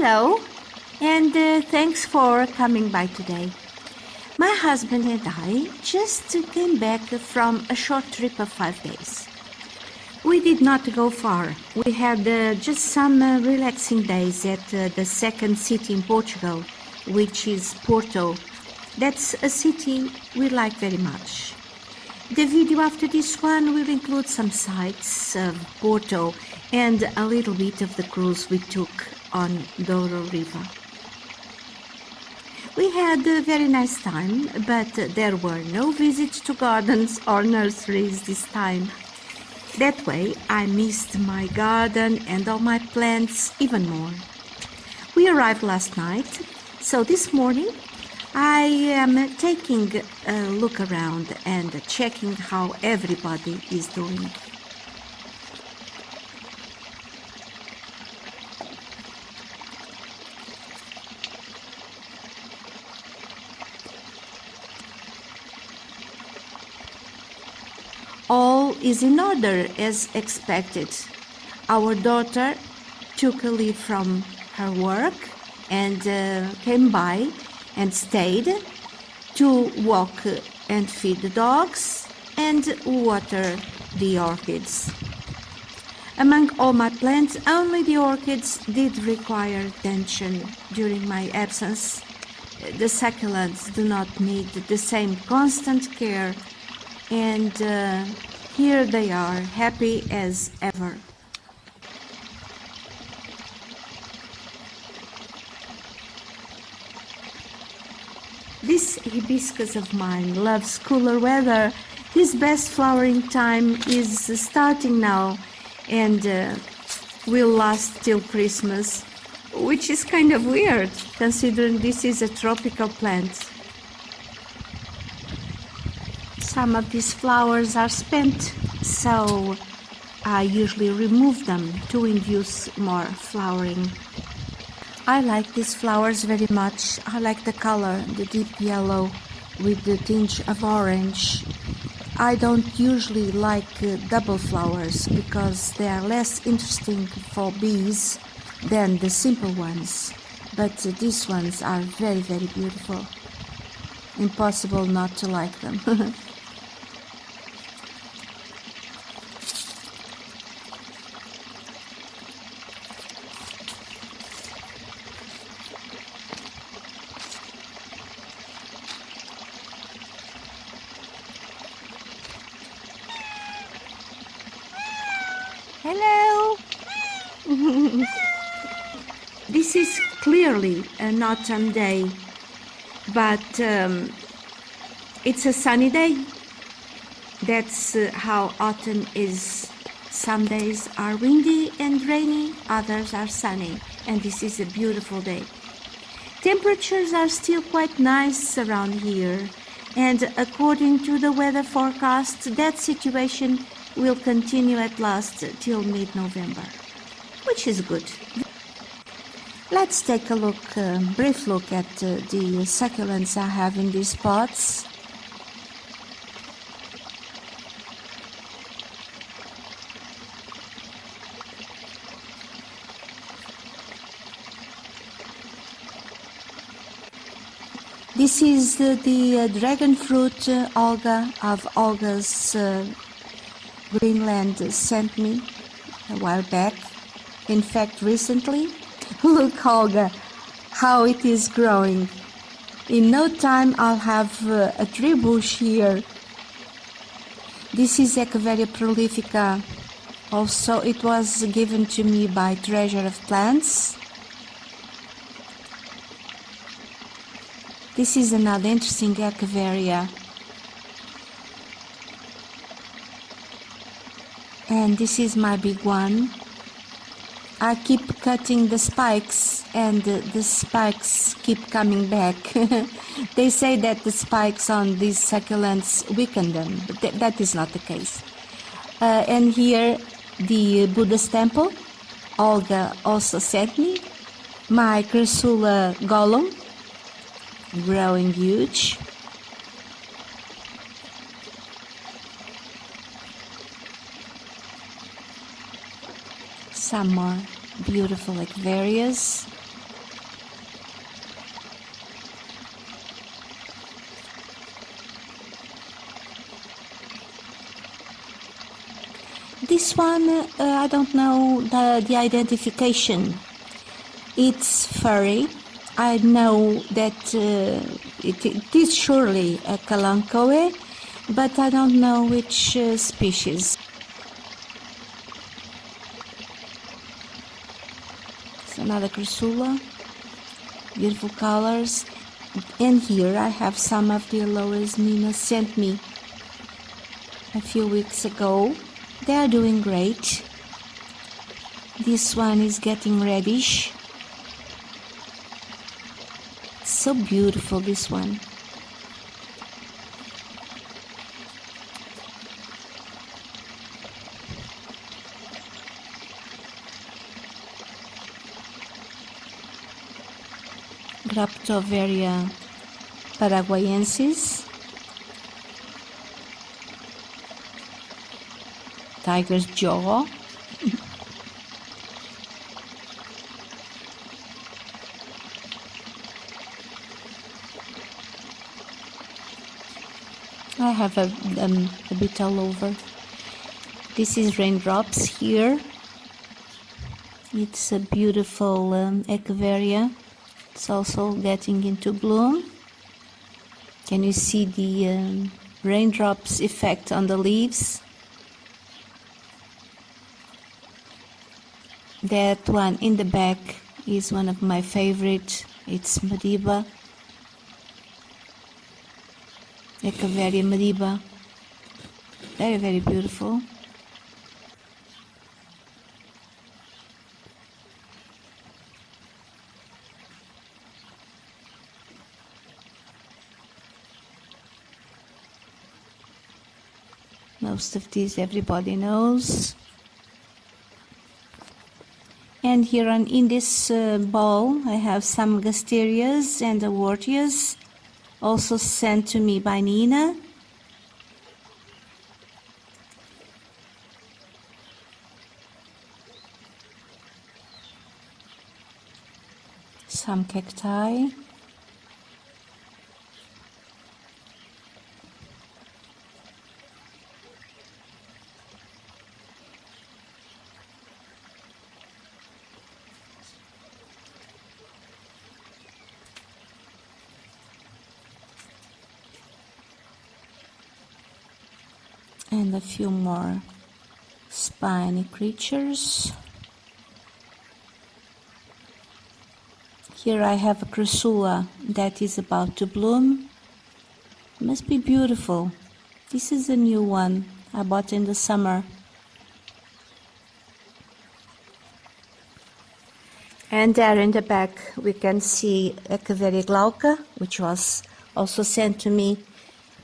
Hello, and thanks for coming by today. My husband and I just came back from a short trip of 5 days. We did not go far. We had just some relaxing days at the second city in Portugal, which is Porto. That's a city we like very much. The video after this one will include some sights of Porto and a little bit of the cruise we took on Douro River. We had a very nice time, but there were no visits to gardens or nurseries this time. That way, I missed my garden and all my plants even more. We arrived last night, so this morning I am taking a look around and checking how everybody is doing. All is in order as expected. Our daughter took a leave from her work and came by and stayed to walk and feed the dogs and water the orchids. Among all my plants, only the orchids did require attention during my absence. The succulents do not need the same constant care, and here they are, happy as ever. This hibiscus of mine loves cooler weather. His best flowering time is starting now and will last till Christmas, which is kind of weird considering this is a tropical plant. Some of these flowers are spent, so I usually remove them to induce more flowering. I like these flowers very much. I like the color, the deep yellow with the tinge of orange. I don't usually like double flowers because they are less interesting for bees than the simple ones. But these ones are very, very beautiful. Impossible not to like them. Hello! This is clearly an autumn day, but it's a sunny day. That's how autumn is. Some days are windy and rainy, others are sunny, and this is a beautiful day. Temperatures are still quite nice around here, and according to the weather forecast, that situation will continue at last till mid-November, which is good. Let's take a brief look at the succulents I have in these pots. This is the dragon fruit alga of Olga's Greenland sent me a while back. In fact, recently. Look, Olga, how it is growing. In no time I'll have a tree bush here. This is Echeveria prolifica. Also, it was given to me by Treasure of Plants. This is another interesting Echeveria. And this is my big one. I keep cutting the spikes and the spikes keep coming back. They say that the spikes on these succulents weaken them, but that is not the case. And here the Buddha's temple, Olga also sent me. My Crassula golem, growing huge. Some more beautiful Echeverias. This one, I don't know the identification. It's furry. I know that it is surely a kalanchoe, but I don't know which species. It's another crassula, beautiful colors. And here I have some of the aloes Nina sent me a few weeks ago. They are doing great. This one is getting reddish. So beautiful, this one. Graptoveria paraguayensis. Tiger's jaw. I have a bit all over. This is raindrops here. It's a beautiful echeveria. It's also getting into bloom. Can you see the raindrops effect on the leaves? That one in the back is one of my favorite. It's Mariba. Echeveria Mariba. Very, very beautiful. Most of these everybody knows. And here in this bowl I have some gasterias and orchids, also sent to me by Nina. Some cacti. And a few more spiny creatures. Here I have a crassula that is about to bloom. Must be beautiful. This is a new one I bought in the summer. And there in the back we can see Echeveria glauca, which was also sent to me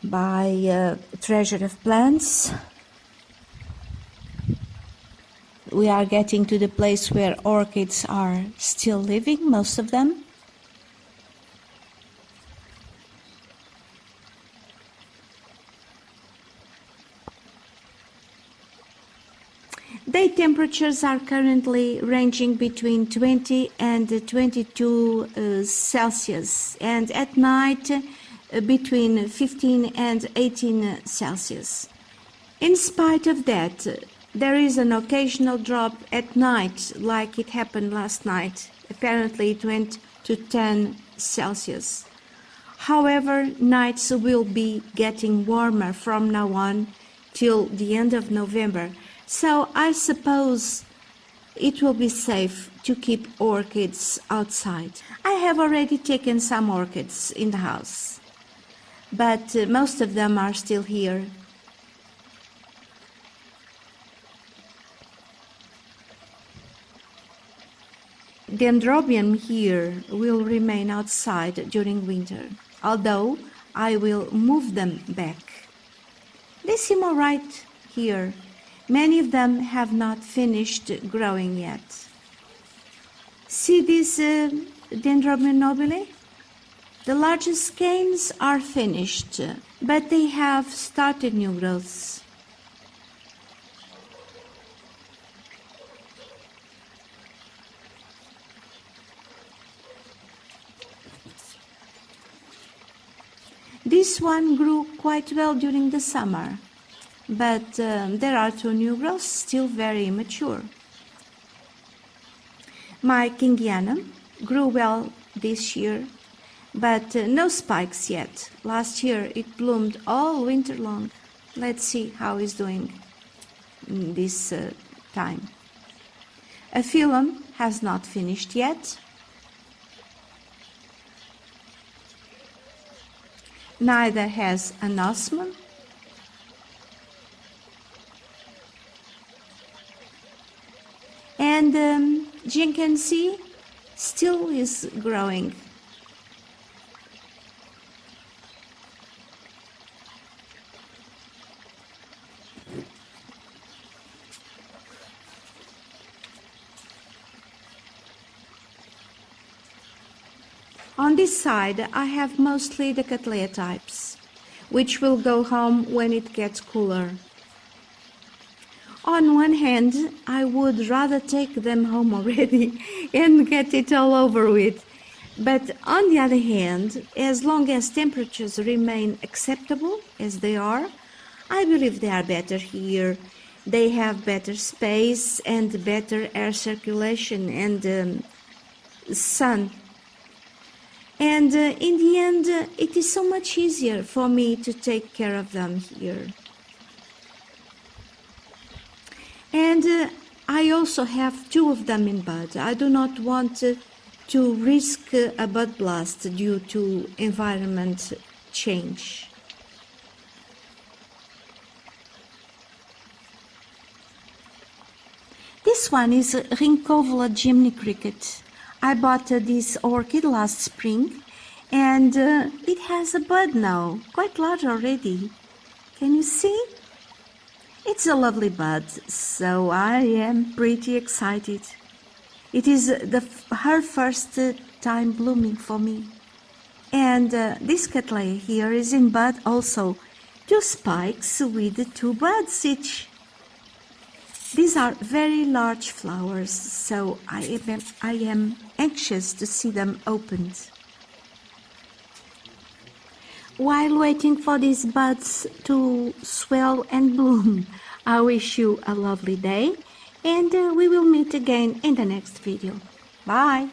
by Treasure of Plants. We are getting to the place where orchids are still living, most of them. Day temperatures are currently ranging between 20 and 22 Celsius, and at night between 15 and 18 Celsius. In spite of that, there is an occasional drop at night, like it happened last night. Apparently it went to 10 Celsius. However, nights will be getting warmer from now on till the end of November. So I suppose it will be safe to keep orchids outside. I have already taken some orchids in the house, but most of them are still here. Dendrobium here will remain outside during winter, although I will move them back. They seem all right here. Many of them have not finished growing yet. See this Dendrobium nobile? The largest canes are finished, but they have started new growths. This one grew quite well during the summer, but there are 2 new growths, still very immature. My Kingianum grew well this year, but no spikes yet. Last year it bloomed all winter long. Let's see how it's doing this time. A phylum has not finished yet. Neither has an osmum. And Jinkensi still is growing. On this side, I have mostly the Cattleya types, which will go home when it gets cooler. On one hand, I would rather take them home already and get it all over with. But on the other hand, as long as temperatures remain acceptable, as they are, I believe they are better here. They have better space and better air circulation and sun. And in the end, it is so much easier for me to take care of them here. And I also have 2 of them in bud. I do not want to risk a bud blast due to environment change. This one is Rincovola Jimny Cricket. I bought this orchid last spring, and it has a bud now, quite large already. Can you see? It's a lovely bud, so I am pretty excited. It is her first time blooming for me. And this Cattleya here is in bud also, 2 spikes with 2 buds each. These are very large flowers, so I am anxious to see them opened. While waiting for these buds to swell and bloom, I wish you a lovely day, and we will meet again in the next video. Bye!